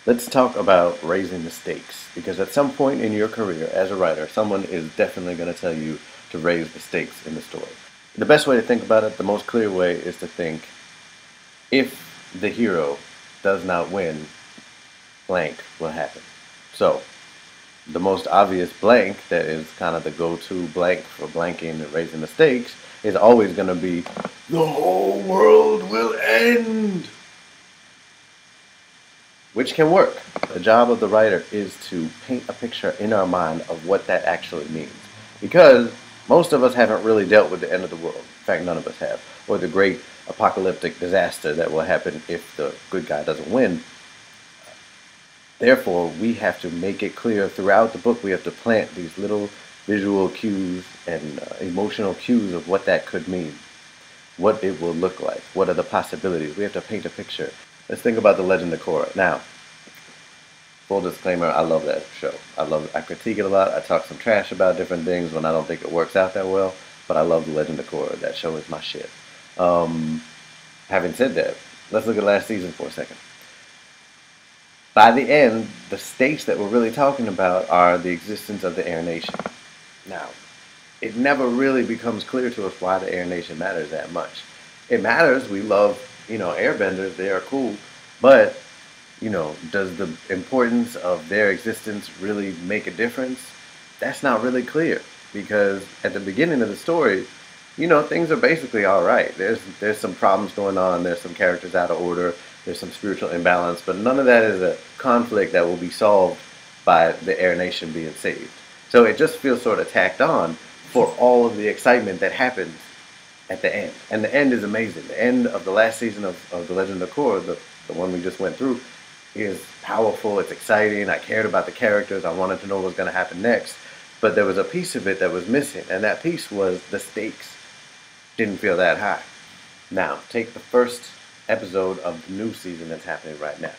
Let's talk about raising the stakes, because at some point in your career as a writer, someone is definitely going to tell you to raise the stakes in the story. The best way to think about it, the most clear way, is to think, if the hero does not win, blank will happen. So, the most obvious blank that is kind of the go-to blank for blanking and raising the stakes is always going to be, the whole world will end, which can work. The job of the writer is to paint a picture in our mind of what that actually means, because most of us haven't really dealt with the end of the world. In fact, none of us have, or the great apocalyptic disaster that will happen if the good guy doesn't win. Therefore, we have to make it clear throughout the book. We have to plant these little visual cues and emotional cues of what that could mean, what it will look like, what are the possibilities. We have to paint a picture. Let's think about the Legend of Korra. Now, full disclaimer, I love that show. I critique it a lot. I talk some trash about different things when I don't think it works out that well, but I love the Legend of Korra. That show is my shit. Having said that, let's look at last season for a second. By the end, the stakes that we're really talking about are the existence of the Air Nation. Now, it never really becomes clear to us why the Air Nation matters that much. It matters. We love, airbenders. They are cool. But, does the importance of their existence really make a difference? That's not really clear. Because at the beginning of the story, things are basically all right. There's some problems going on. There's some characters out of order. There's some spiritual imbalance. But none of that is a conflict that will be solved by the Air Nation being saved. So it just feels sort of tacked on for all of the excitement that happens at the end. And the end is amazing. The end of the last season of The Legend of Korra, the one we just went through, is powerful. It's exciting. I cared about the characters. I wanted to know what was going to happen next. But there was a piece of it that was missing, and that piece was the stakes didn't feel that high. Now, take the first episode of the new season that's happening right now.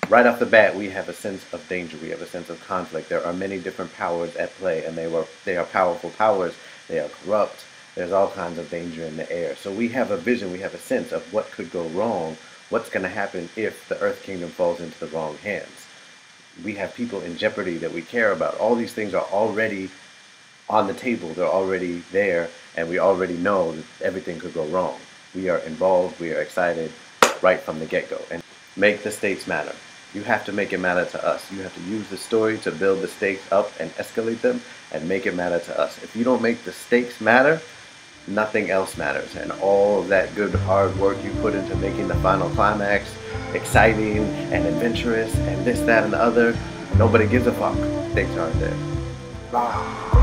Right off the bat, we have a sense of danger. We have a sense of conflict. There are many different powers at play, and they are powerful powers. They are corrupt. There's all kinds of danger in the air. So we have a vision. We have a sense of what could go wrong, what's going to happen if the Earth Kingdom falls into the wrong hands. We have people in jeopardy that we care about. All these things are already on the table. They're already there, and we already know that everything could go wrong. We are involved. We are excited right from the get-go. And make the stakes matter. You have to make it matter to us. You have to use the story to build the stakes up and escalate them and make it matter to us. If you don't make the stakes matter, nothing else matters. And all of that good hard work you put into making the final climax exciting and adventurous and this, that, and the other, nobody gives a fuck. Stakes aren't there.